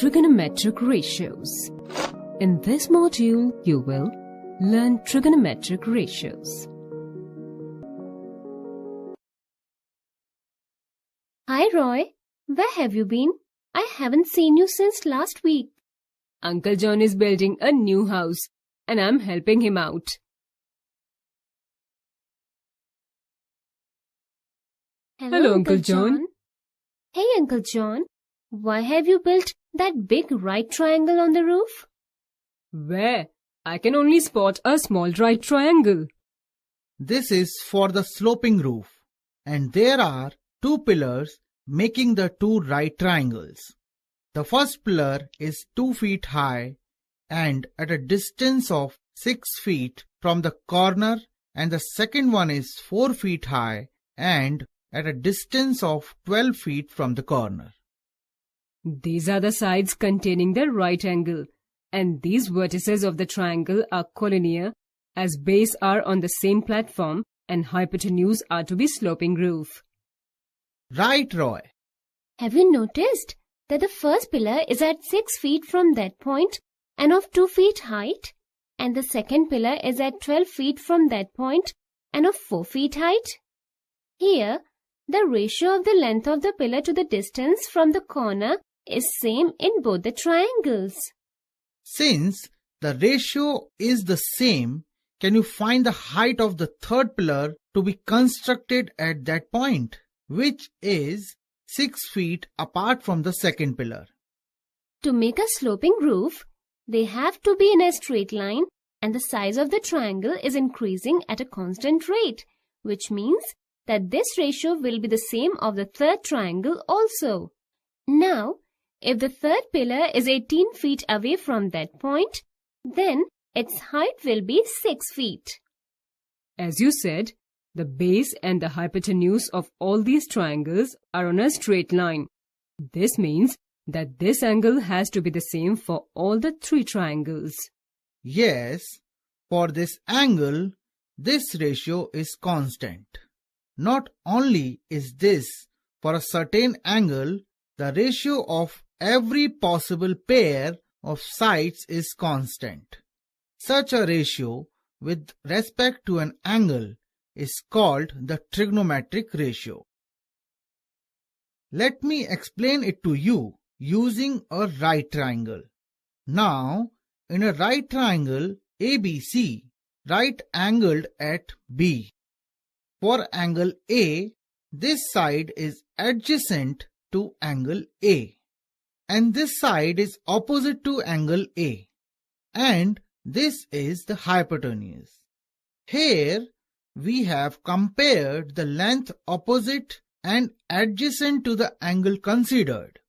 Trigonometric ratios. In this module, you will learn trigonometric ratios. Hi Roy, where have you been? I haven't seen you since last week. Uncle John is building a new house and I'm helping him out. Hello, Uncle John. Hey Uncle John, why have you built that big right triangle on the roof? Where? I can only spot a small right triangle. This is for the sloping roof, and there are two pillars making the two right triangles. The first pillar is 2 feet high and at a distance of 6 feet from the corner, and the second one is 4 feet high and at a distance of 12 feet from the corner. These are the sides containing the right angle, and these vertices of the triangle are collinear, as base are on the same platform and hypotenuse are to be sloping roof. Right, Roy. Have you noticed that the first pillar is at 6 feet from that point and of 2 feet height, and the second pillar is at 12 feet from that point and of 4 feet height? Here, the ratio of the length of the pillar to the distance from the corner is same in both the triangles. Since the ratio is the same, can you find the height of the third pillar to be constructed at that point, which is 6 feet apart from the second pillar? To make a sloping roof, they have to be in a straight line and the size of the triangle is increasing at a constant rate, which means that this ratio will be the same of the third triangle also. Now, if the third pillar is 18 feet away from that point, then its height will be 6 feet. As you said, the base and the hypotenuse of all these triangles are on a straight line. This means that this angle has to be the same for all the three triangles. Yes, for this angle, this ratio is constant. Not only is this for a certain angle, the ratio of every possible pair of sides is constant. Such a ratio with respect to an angle is called the trigonometric ratio. Let me explain it to you using a right triangle. Now, in a right triangle ABC, right angled at B. For angle A, this side is adjacent to angle A, and this side is opposite to angle A, and this is the hypotenuse. Here, we have compared the length opposite and adjacent to the angle considered.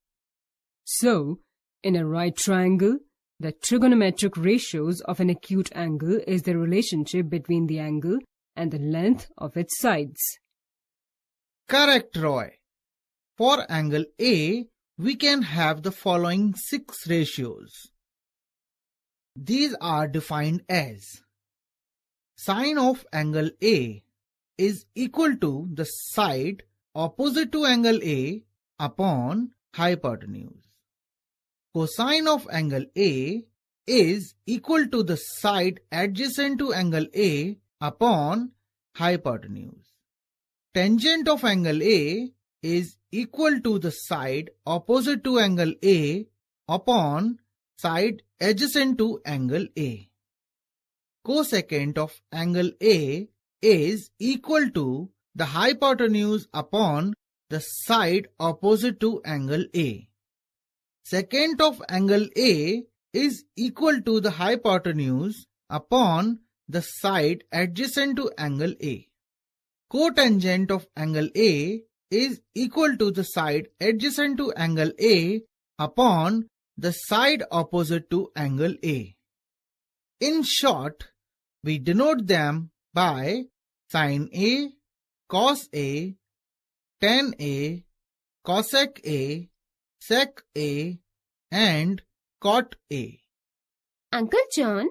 So, in a right triangle, the trigonometric ratios of an acute angle is the relationship between the angle and the length of its sides. Correct, Roy. For angle A, we can have the following 6 ratios. These are defined as: sine of angle A is equal to the side opposite to angle A upon hypotenuse. Cosine of angle A is equal to the side adjacent to angle A upon hypotenuse. Tangent of angle A is equal to the side opposite to angle A upon side adjacent to angle A. Cosecant of angle A is equal to the hypotenuse upon the side opposite to angle A. Secant of angle A is equal to the hypotenuse upon the side adjacent to angle A. Cotangent of angle A is equal to the side adjacent to angle A upon the side opposite to angle A. In short, we denote them by sin A, cos A, tan A, cosec A, sec A, and cot A. Uncle John,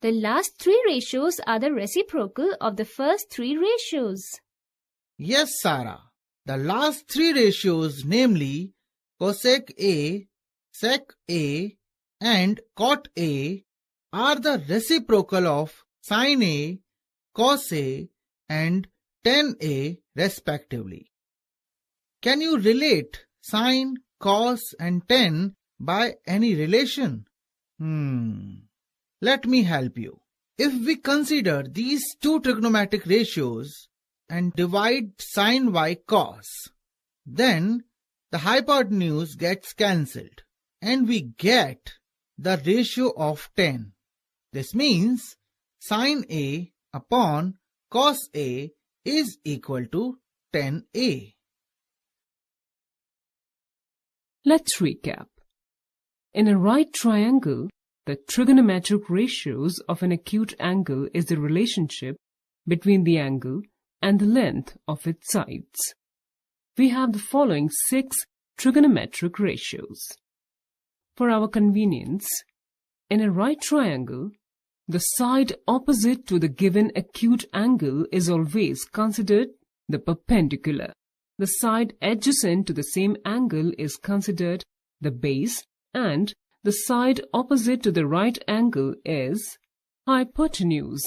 the last 3 ratios are the reciprocal of the first 3 ratios. Yes, Sarah. The last 3 ratios, namely cosec A, sec A and cot A are the reciprocal of sin A, cos A and tan A respectively. Can you relate sin, cos and tan by any relation? Let me help you. If we consider these two trigonometric ratios and divide sin y cos, then the hypotenuse gets cancelled and we get the ratio of tan. This means sin A upon cos A is equal to tan A. Let's recap. In a right triangle, the trigonometric ratios of an acute angle is the relationship between the angle and the length of its sides. We have the following 6 trigonometric ratios. For our convenience, in a right triangle, the side opposite to the given acute angle is always considered the perpendicular. The side adjacent to the same angle is considered the base, and the side opposite to the right angle is hypotenuse.